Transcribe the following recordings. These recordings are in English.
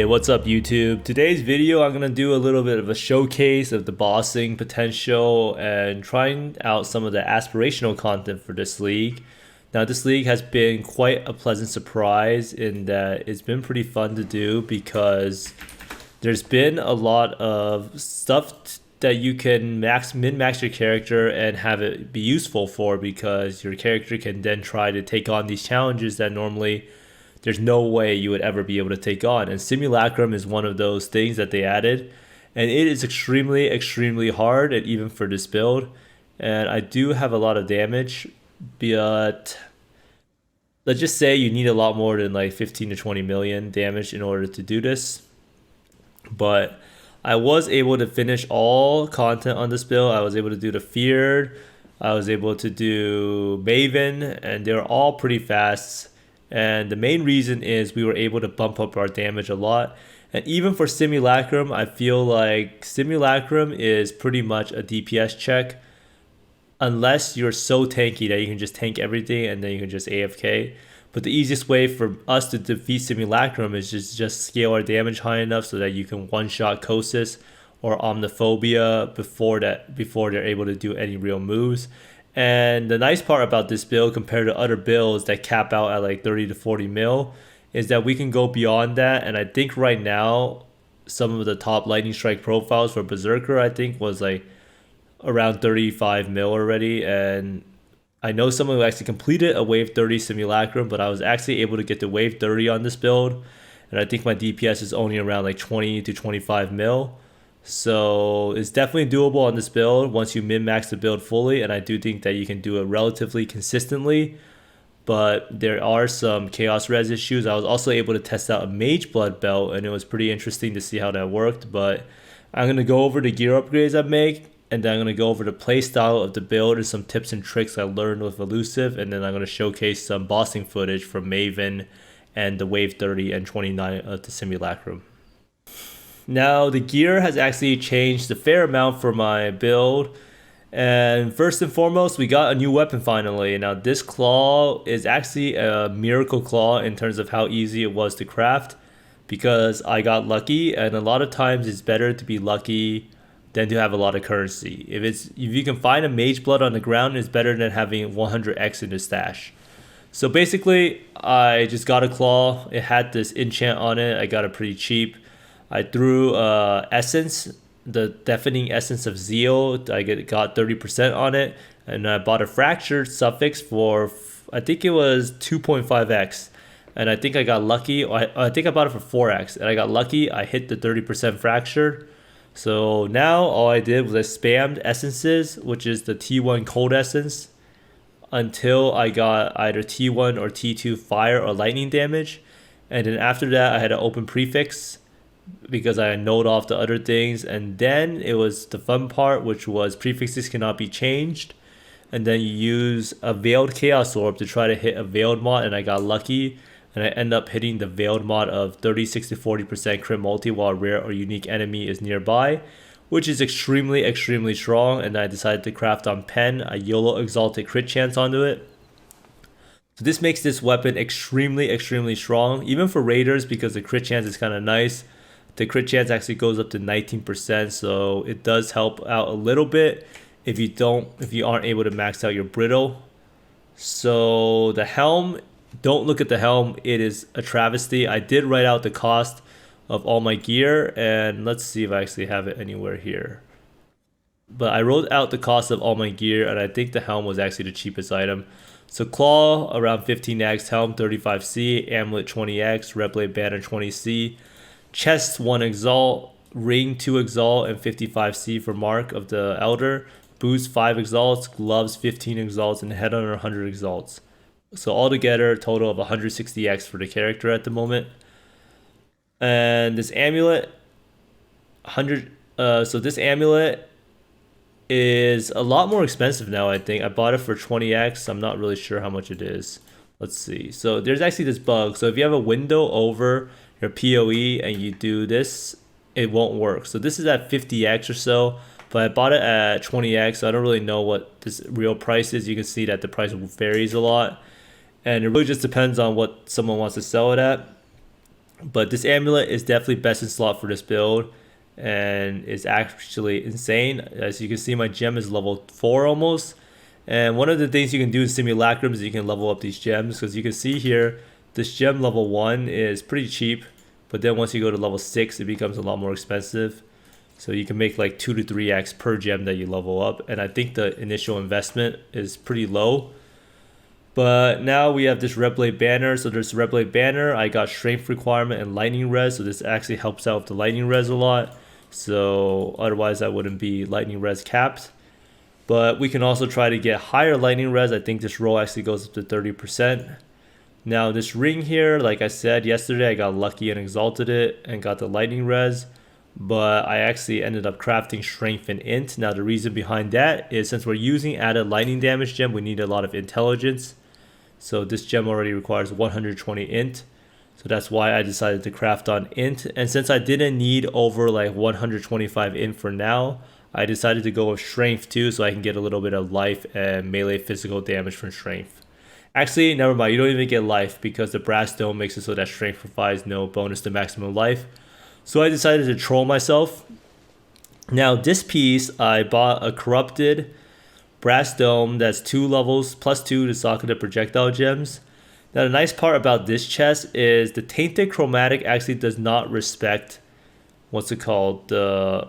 What's up YouTube? Today's video I'm going to do a little bit of a showcase of the bossing potential and trying out some of the aspirational content for this league. Now this league has been quite a pleasant surprise in that it's been pretty fun to do because there's been a lot of stuff that you can min-max your character and have it be useful for, because your character can then try to take on these challenges that normally there's no way you would ever be able to take on. And Simulacrum is one of those things that they added, and it is extremely hard, and even for this build. And I do have a lot of damage, but let's just say you need a lot more than like 15 to 20 million damage in order to do this. But I was able to finish all content on this build. I was able to do the Feared, I was able to do Maven, and they're all pretty fast. And the main reason is we were able to bump up our damage a lot. And even for Simulacrum, I feel like Simulacrum is pretty much a DPS check, unless you're so tanky that you can just tank everything and then you can just AFK. But the easiest way for us to defeat Simulacrum is just scale our damage high enough so that you can one-shot Kosis or Omniphobia before they're able to do any real moves. And the nice part about this build compared to other builds that cap out at like 30 to 40 mil is that we can go beyond that. And I think right now some of the top lightning strike profiles for Berserker I think was like around 35 mil already. And I know someone who actually completed a wave 30 Simulacrum, but I was actually able to get to wave 30 on this build, and I think my DPS is only around like 20 to 25 mil. So it's definitely doable on this build once you min-max the build fully, and I do think that you can do it relatively consistently. But there are some chaos res issues. I was also able to test out a mage blood belt, and it was pretty interesting to see how that worked. But I'm going to go over the gear upgrades I make, and then I'm going to go over the play style of the build and some tips and tricks I learned with Elusive, and then I'm going to showcase some bossing footage from Maven and the wave 30 and 29 of the Simulacrum. Now the gear has actually changed a fair amount for my build, and first and foremost we got a new weapon finally. Now this claw is actually a miracle claw in terms of how easy it was to craft, because I got lucky, and a lot of times it's better to be lucky than to have a lot of currency. If you can find a mage blood on the ground, it's better than having 100x in the stash. So basically I just got a claw. It had this enchant on it. I got it pretty cheap. I threw essence, the deafening essence of zeal. I got 30% on it, and I bought a fractured suffix for I think it was 2.5x, and I think I got lucky. I think I bought it for 4x, and I got lucky. I hit the 30% fracture. So now all I did was I spammed essences, which is the T1 cold essence, until I got either T1 or T2 fire or lightning damage, and then after that I had an open prefix because I node off the other things. And then it was the fun part, which was prefixes cannot be changed, and then you use a veiled chaos orb to try to hit a veiled mod, and I got lucky, and I end up hitting the veiled mod of 36 to 40% crit multi while a rare or unique enemy is nearby, which is extremely strong. And I decided to craft on pen a YOLO exalted crit chance onto it. So this makes this weapon extremely strong, even for raiders, because the crit chance is kind of nice. The crit chance actually goes up to 19%, so it does help out a little bit if you aren't able to max out your brittle. So the helm, don't look at the helm, it is a travesty. I did write out the cost of all my gear, and let's see if I actually have it anywhere here. But I wrote out the cost of all my gear, and I think the helm was actually the cheapest item. So claw around 15x, helm 35c, amulet 20x, red blade banner 20c, chest 1 exalt, ring 2 exalt, and 55c for mark of the elder, boots 5 exalts, gloves 15 exalts, and headhunter 100 exalts. So altogether a total of 160x for the character at the moment. And this amulet, so this amulet is a lot more expensive now. I think I bought it for 20x. I'm not really sure how much it is. Let's see. So there's actually this bug. So if you have a window over your PoE and you do this, it won't work. So this is at 50x or so, but I bought it at 20x, so I don't really know what this real price is. You can see that the price varies a lot, and it really just depends on what someone wants to sell it at. But this amulet is definitely best in slot for this build and is actually insane. As you can see, my gem is level 4 almost. And one of the things you can do in Simulacrum is you can level up these gems, because you can see here, this gem level 1 is pretty cheap, but then once you go to level 6, it becomes a lot more expensive. So you can make like 2 to 3x per gem that you level up, and I think the initial investment is pretty low. But now we have this Red Blade banner. So there's Red Blade banner. I got strength requirement and lightning res, so this actually helps out with the lightning res a lot. So otherwise I wouldn't be lightning res capped. But we can also try to get higher lightning res. I think this roll actually goes up to 30%. Now this ring here, like I said yesterday, I got lucky and exalted it and got the lightning res. But I actually ended up crafting strength and int. Now the reason behind that is since we're using added lightning damage gem, we need a lot of intelligence. So this gem already requires 120 int. So that's why I decided to craft on int. And since I didn't need over like 125 int for now, I decided to go with strength too, so I can get a little bit of life and melee physical damage from strength. Actually, never mind, you don't even get life because the brass dome makes it so that strength provides no bonus to maximum life. So I decided to troll myself. Now this piece, I bought a corrupted brass dome that's 2 levels plus 2 to socketed projectile gems. Now the nice part about this chest is the tainted chromatic actually does not respect what's it called, the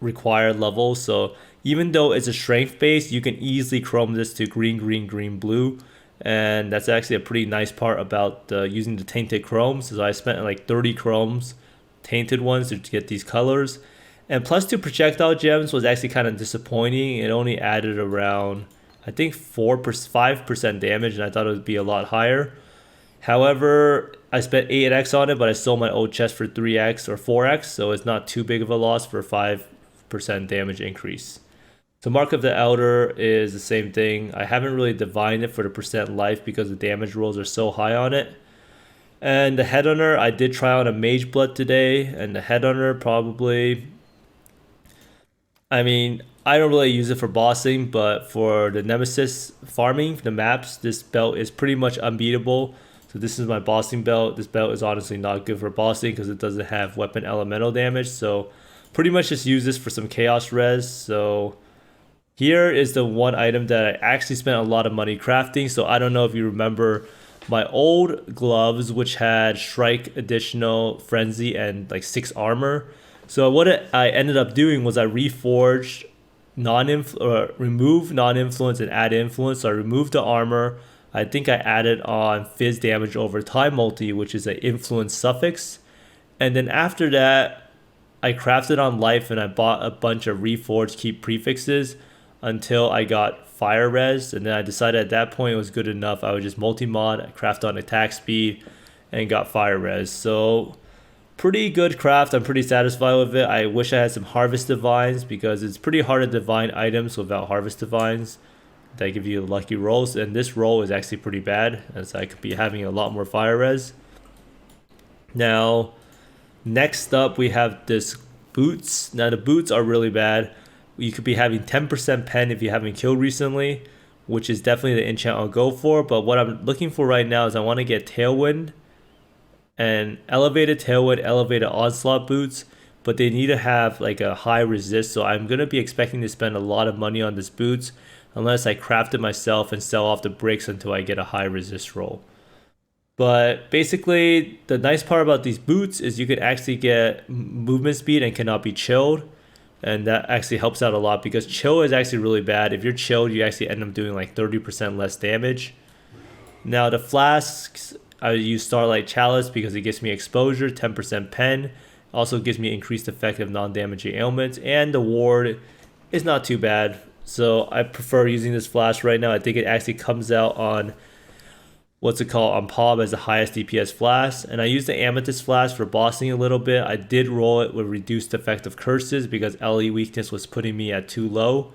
required level. So even though it's a strength base, you can easily chrome this to green, green, green, blue. And that's actually a pretty nice part about using the tainted chromes. So I spent like 30 chromes, tainted ones, to get these colors. And plus 2 projectile gems was actually kind of disappointing. It only added around, I think 5% damage, and I thought it would be a lot higher. However, I spent 8x on it, but I sold my old chest for 3x or 4x, so it's not too big of a loss for 5% damage increase. So Mark of the Elder is the same thing. I haven't really divined it for the percent life because the damage rolls are so high on it. And the Headhunter, I did try on a Mage Blood today, and the Headhunter probably, I mean, I don't really use it for bossing, but for the Nemesis farming, the maps, this belt is pretty much unbeatable. So this is my bossing belt. This belt is honestly not good for bossing because it doesn't have weapon elemental damage. So pretty much just use this for some chaos res. So here is the one item that I actually spent a lot of money crafting. So I don't know if you remember my old gloves, which had strike, additional, frenzy, and like 6 armor. So what I ended up doing was I reforged remove non-influence and add influence. So I removed the armor. I think I added on fizz damage over time multi, which is an influence suffix. And then after that, I crafted on life and I bought a bunch of reforged keep prefixes until I got fire res. And then I decided at that point it was good enough. I would just multi-mod, craft on attack speed, and got fire res. So pretty good craft. I'm pretty satisfied with it. I wish I had some harvest divines because it's pretty hard to divine items without harvest divines that give you lucky rolls, and this roll is actually pretty bad as I could be having a lot more fire res. Now next up we have this boots. Now the boots are really bad. You could be having 10% pen if you haven't killed recently, which is definitely the enchant I'll go for. But what I'm looking for right now is I want to get tailwind and elevated tailwind, elevated onslaught boots, but they need to have like a high resist. So I'm going to be expecting to spend a lot of money on this boots unless I craft it myself and sell off the bricks until I get a high resist roll. But basically, the nice part about these boots is you can actually get movement speed and cannot be chilled. And that actually helps out a lot because chill is actually really bad. If you're chilled, you actually end up doing like 30% less damage. Now the flasks, I use Starlight Chalice because it gives me exposure, 10% pen. Also gives me increased effect of non-damaging ailments. And the ward is not too bad. So I prefer using this flask right now. I think it actually comes out on on POB as the highest DPS flask. And I use the Amethyst flask for bossing a little bit. I did roll it with reduced effect of curses because LE weakness was putting me at too low.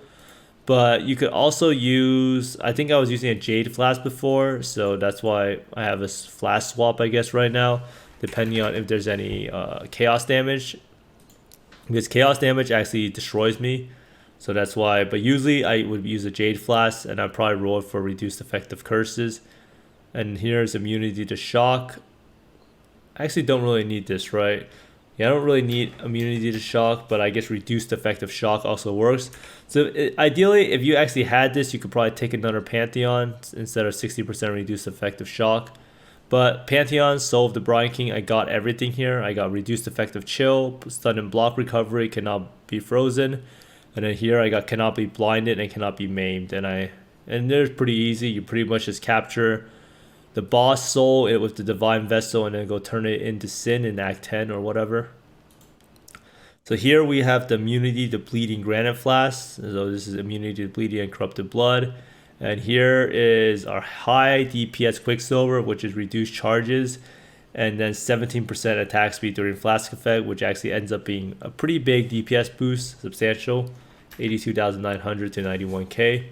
But you could also use, I think I was using a Jade flask before, so that's why I have a flask swap I guess right now, depending on if there's any chaos damage. Because chaos damage actually destroys me. So that's why, but usually I would use a Jade flask and I'd probably roll it for reduced effect of curses. And here's immunity to shock. I actually don't really need this, right? Yeah, I don't really need immunity to shock, but I guess reduced effective shock also works. So ideally, if you actually had this, you could probably take another Pantheon instead of 60% reduced effective shock. But Pantheon, Soul of the Brine King, I got everything here. I got reduced effective chill, stun and block recovery, cannot be frozen. And then here I got cannot be blinded and cannot be maimed. And they're pretty easy. You pretty much just capture the boss soul it with the divine vessel and then go turn it into sin in act 10 or whatever. So here we have the immunity to bleeding granite flask. So this is immunity to bleeding and corrupted blood. And here is our high DPS Quicksilver, which is reduced charges, and then 17% attack speed during flask effect, which actually ends up being a pretty big DPS boost, substantial, 82,900 to 91k.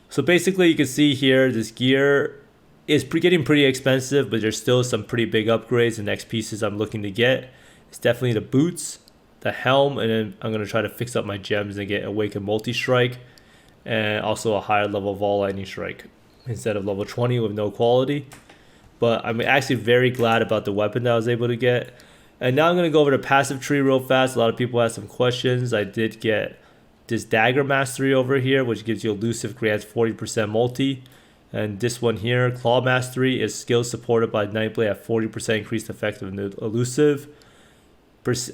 So basically you can see here this gear is getting pretty expensive, but there's still some pretty big upgrades. The next pieces I'm looking to get is definitely the boots, the helm, and then I'm going to try to fix up my gems and get Awaken Multi-Strike, and also a higher level Vol Lightning Strike instead of level 20 with no quality. But I'm actually very glad about the weapon that I was able to get. And now I'm going to go over the passive tree real fast. A lot of people have some questions. I did get this Dagger Mastery over here, which gives you Elusive, grants 40% multi. And this one here, Claw Mastery, is skill supported by Nightblade at 40% increased effective Elusive.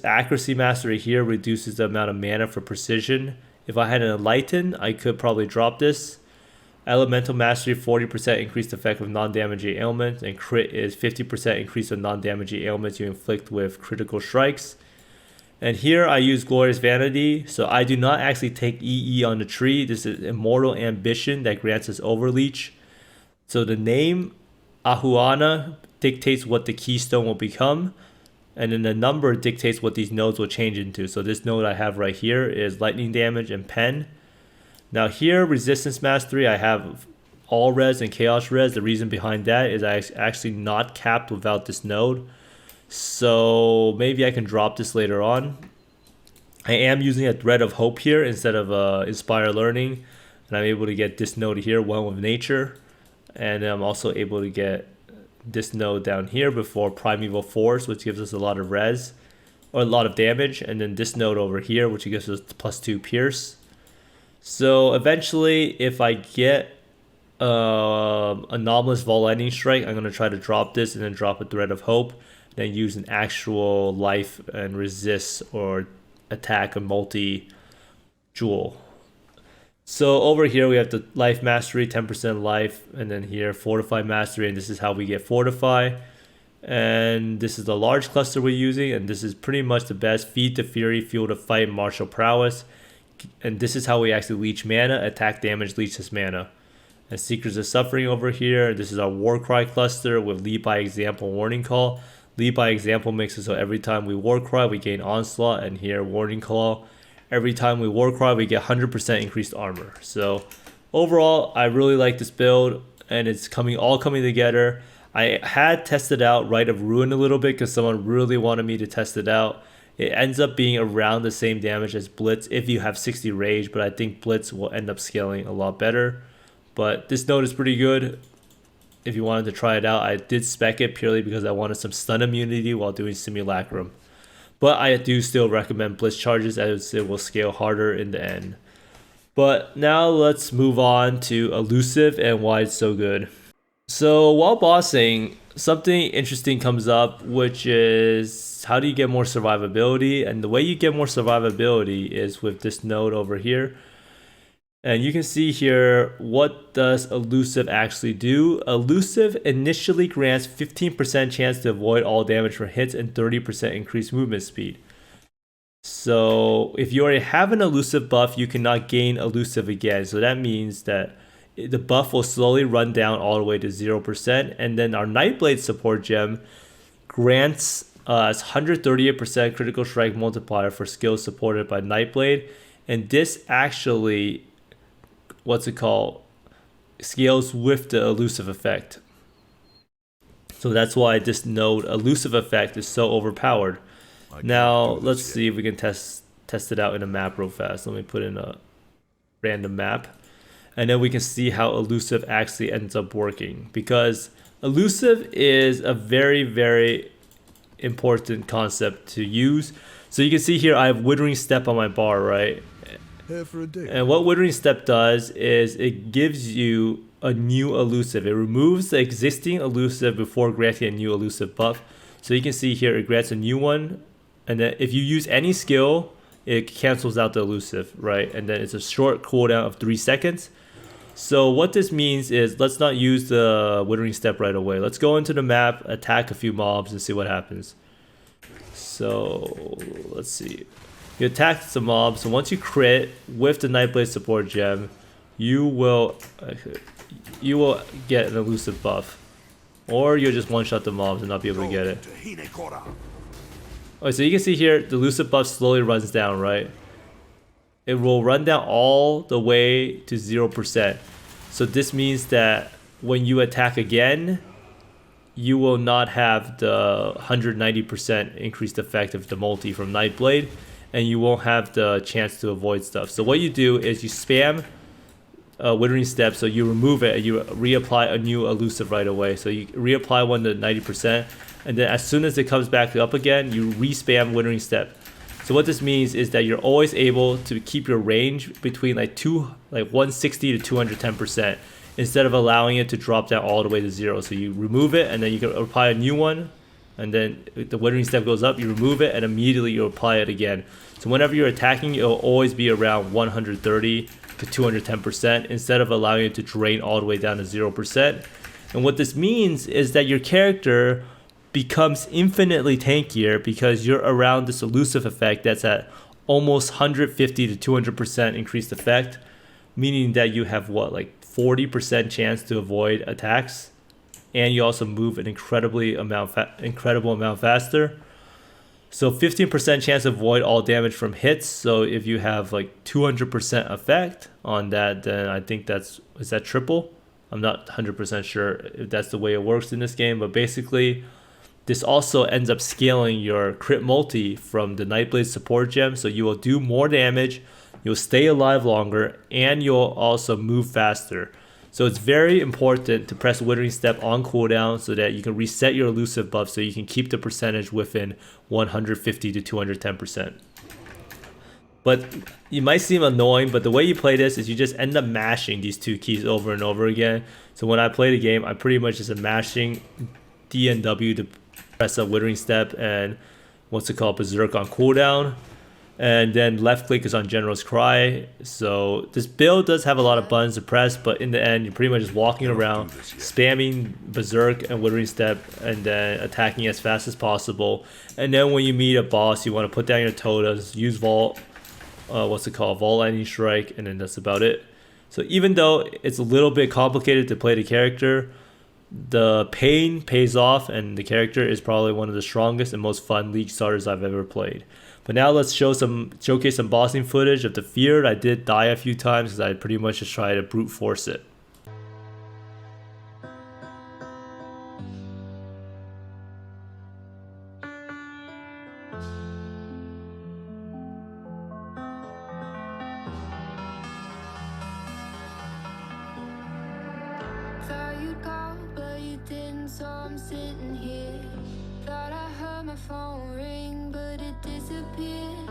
Accuracy Mastery here reduces the amount of mana for precision. If I had an Enlighten, I could probably drop this. Elemental Mastery, 40% increased effect with non-damaging ailments, and crit is 50% increase of non-damaging ailments you inflict with critical strikes. And here I use Glorious Vanity, so I do not actually take EE on the tree. This is Immortal Ambition that grants us Overleech. So the name Ahuana dictates what the keystone will become, and then the number dictates what these nodes will change into. So this node I have right here is lightning damage and pen. Now here, resistance mastery, I have all res and chaos res. The reason behind that is I actually not capped without this node. So maybe I can drop this later on. I am using a thread of hope here instead of inspire learning. And I'm able to get this node here, one with nature. And I'm also able to get this node down here before Primeval Force, which gives us a lot of res or a lot of damage, and then this node over here, which gives us +2 pierce. So eventually, if I get anomalous Vol Lightning Strike, I'm going to try to drop this and then drop a Thread of Hope, then use an actual life and resist or attack a multi-jewel. So over here we have the life mastery, 10% life, and then here fortify mastery, and this is how we get fortify. And this is the large cluster we're using, and this is pretty much the best. Feed to fury, fuel to fight, martial prowess. And this is how we actually leech mana. Attack damage leeches mana. And Seekers of Suffering over here. This is our Warcry cluster with Lead by Example, Warning Call. Lead by Example makes it so every time we Warcry we gain Onslaught, and here Warning Call. Every time we Warcry, we get 100% increased armor. So overall, I really like this build, and it's all coming together. I had tested out Rite of Ruin a little bit because someone really wanted me to test it out. It ends up being around the same damage as Blitz if you have 60 Rage, but I think Blitz will end up scaling a lot better. But this node is pretty good. If you wanted to try it out, I did spec it purely because I wanted some stun immunity while doing Simulacrum. But I do still recommend Blitz charges as it will scale harder in the end. But now let's move on to Elusive and why it's so good. So while bossing, something interesting comes up, which is how do you get more survivability? And the way you get more survivability is with this node over here. And you can see here, what does Elusive actually do? Elusive initially grants 15% chance to avoid all damage from hits and 30% increased movement speed. So if you already have an Elusive buff, you cannot gain Elusive again. So that means that the buff will slowly run down all the way to 0%. And then our Nightblade support gem grants us 138% critical strike multiplier for skills supported by Nightblade. And this actually, scales with the Elusive effect. So that's why this node Elusive effect is so overpowered. Now let's see if we can test it out in a map real fast. Let me put in a random map, and then we can see how Elusive actually ends up working, because Elusive is a very, very important concept to use. So you can see here I have Withering Step on my bar, right? Here for a dig. And what Withering Step does is it gives you a new elusive. It removes the existing elusive before granting a new elusive buff. So you can see here it grants a new one, and then if you use any skill, it cancels out the elusive, right? And then it's a short cooldown of 3 seconds. So what this means is, let's not use the Withering Step right away. Let's go into the map, attack a few mobs, and see what happens. So let's see. You attack some mobs. So once you crit with the Nightblade support gem, you will get an elusive buff, or you'll just one-shot the mobs and not be able to get it. Okay, so you can see here the elusive buff slowly runs down, right? It will run down all the way to 0%. So this means that when you attack again, you will not have the 190% increased effect of the multi from Nightblade, and you won't have the chance to avoid stuff. So what you do is you spam Withering Step, so you remove it and you reapply a new elusive right away. So you reapply one to 90%, and then as soon as it comes back up again, you respam Withering Step. So what this means is that you're always able to keep your range between like 160 to 210%, instead of allowing it to drop down all the way to 0. So you remove it and then you can apply a new one, and then the Withering Step goes up, you remove it, and immediately you apply it again. So whenever you're attacking, it'll always be around 130 to 210%, instead of allowing it to drain all the way down to 0%. And what this means is that your character becomes infinitely tankier because you're around this elusive effect that's at almost 150 to 200% increased effect, meaning that you have what, like 40% chance to avoid attacks, and you also move an incredible amount faster. So 15% chance to avoid all damage from hits. So if you have like 200% effect on that, then I think is that triple? I'm not 100% sure if that's the way it works in this game, but basically this also ends up scaling your crit multi from the Nightblade support gem, so you will do more damage, you'll stay alive longer, and you'll also move faster. So it's very important to press Withering Step on cooldown so that you can reset your elusive buff, so you can keep the percentage within 150 to 210%. But it might seem annoying, but the way you play this is you just end up mashing these two keys over and over again. So when I play the game, I pretty much just am mashing D and W to press up Withering Step and what's it called, Berserker on cooldown, and then left click is on General's Cry. So this build does have a lot of buttons to press, but in the end you're pretty much just walking around spamming Berserk and Withering Step and then attacking as fast as possible. And then when you meet a boss, you want to put down your totems, use Vault Lightning Strike, and then that's about it. So even though it's a little bit complicated to play the character, the pain pays off, and the character is probably one of the strongest and most fun League starters I've ever played. But now let's showcase some bossing footage of the Feared. I did die a few times because I pretty much just tried to brute force it. So I'm sitting here, thought I heard my phone ring, but it disappeared.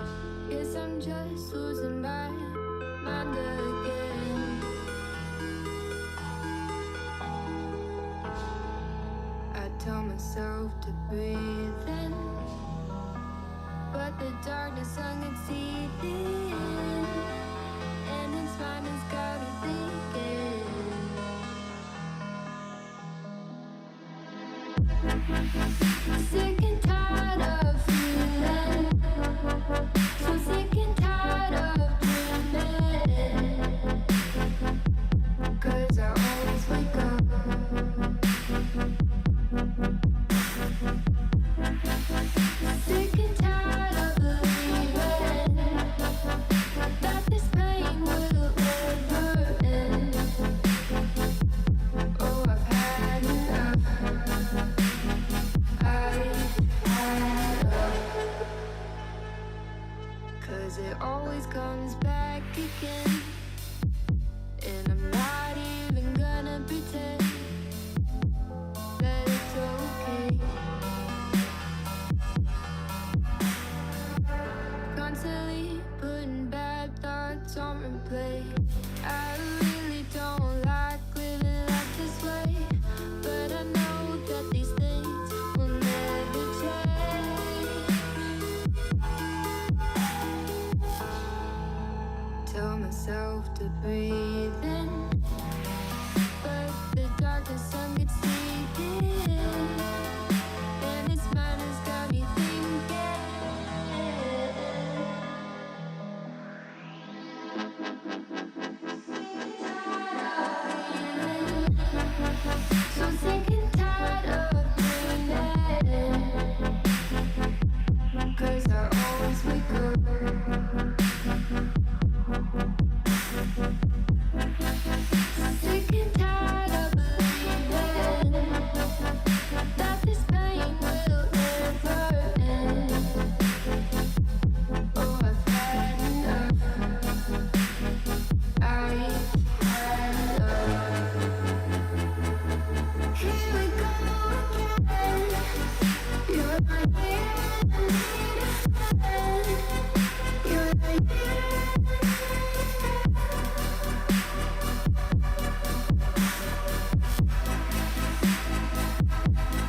Guess I'm just losing my mind again. I tell myself to breathe in, but the darkness hung its teeth in, and its mind has got me thinking. Sick and tired of feeling, so sick and tired of dreaming, 'cause I always wake up sick and tired of believing that this pain will never end. Oh, I've had enough. can't replay. I really don't like living life this way, but I know that these things will never change. Tell myself to breathe in, but the darkness sun gets deep in, and its mind has got me thinking. So sick and tired of dreaming, 'cause I always wake up. Sick and tired of believing that this pain will never end. Oh, I've had enough. I've had enough. Here we go again. You're my friend. You're my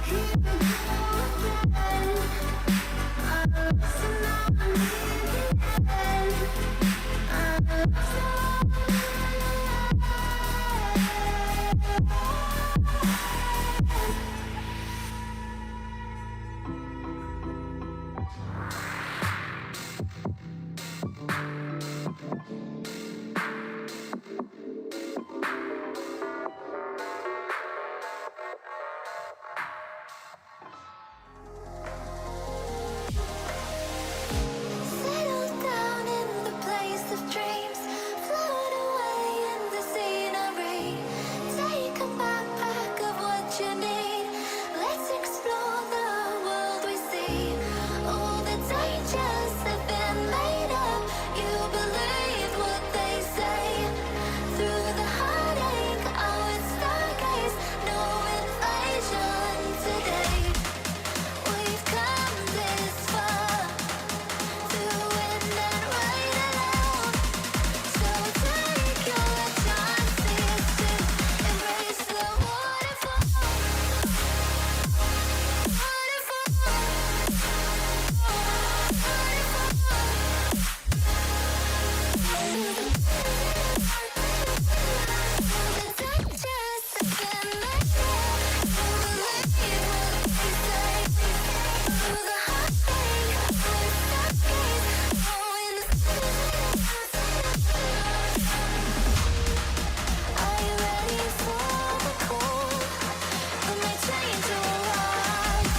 Here we go again. So now I'm leaving. Settle down in the place of dreams, float away in the scenery. Take a backpack of what you need. Let's explore the world we see. All the dangers have been made up. You believe what they say. Through the heartache, I would stargaze. No invasion today. We've come this far, through wind and rain alone. So take your chances to embrace the waterfall. Are you ready for the cold? From my train to arrive.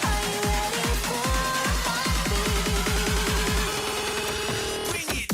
Are you ready for a heartbeat? Bring it.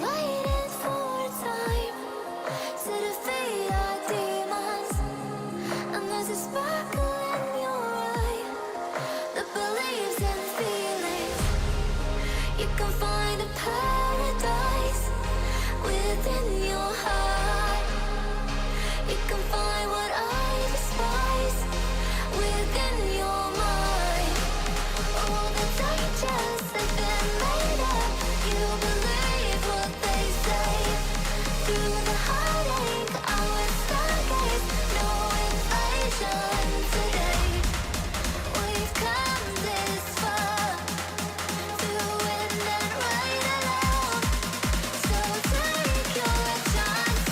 Waiting for time to defeat our demons, and there's a sparkle in your eye that believes in feelings. You can find a paradise within your heart. You can find what I despise within your mind. All the dangers have been made up. You believe what they say. Through the heartache, I would stargaze. No invasion today. We've come this far, through wind and rain alone. So take your chances.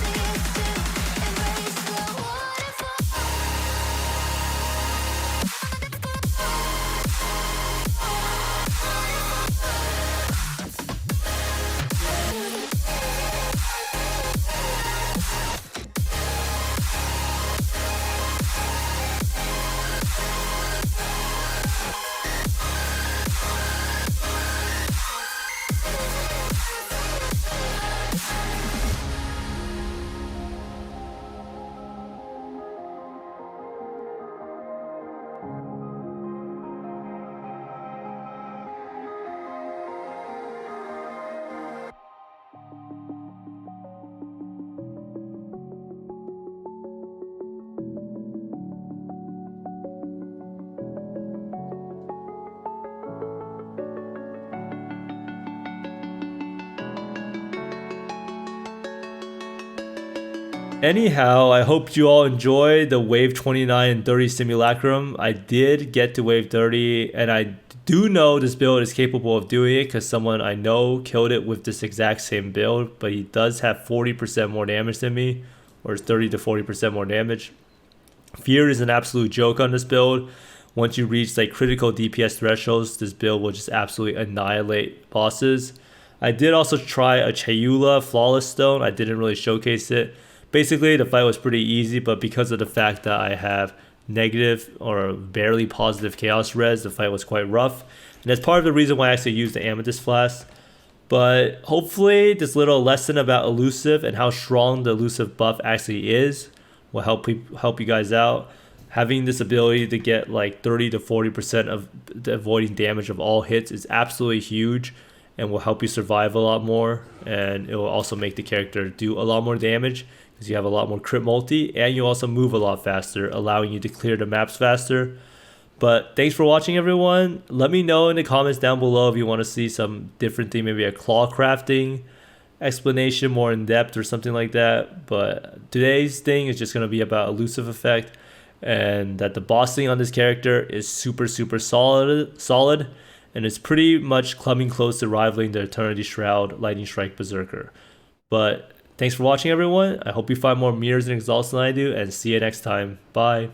Anyhow, I hope you all enjoy the wave 29 and 30 simulacrum. I did get to wave 30, and I do know this build is capable of doing it because someone I know killed it with this exact same build, but he does have 40% more damage than me, or 30 to 40% more damage. Fear is an absolute joke on this build. Once you reach like critical DPS thresholds, this build will just absolutely annihilate bosses. I did also try a Chayula Flawless Stone. I didn't really showcase it. Basically, the fight was pretty easy, but because of the fact that I have negative or barely positive chaos res, the fight was quite rough. And that's part of the reason why I actually used the Amethyst Flask. But hopefully this little lesson about Elusive and how strong the Elusive buff actually is will help you guys out. Having this ability to get like 30 to 40% of the avoiding damage of all hits is absolutely huge and will help you survive a lot more. And it will also make the character do a lot more damage because you have a lot more crit multi, and you also move a lot faster, allowing you to clear the maps faster. But thanks for watching, everyone. Let me know in the comments down below if you want to see some different thing, maybe a claw crafting explanation more in depth or something like that. But today's thing is just going to be about elusive effect, and that the bossing on this character is super solid, and it's pretty much coming close to rivaling the Eternity Shroud Lightning Strike Berserker. But thanks for watching, everyone. I hope you find more mirrors and exalts than I do, and see you next time. Bye.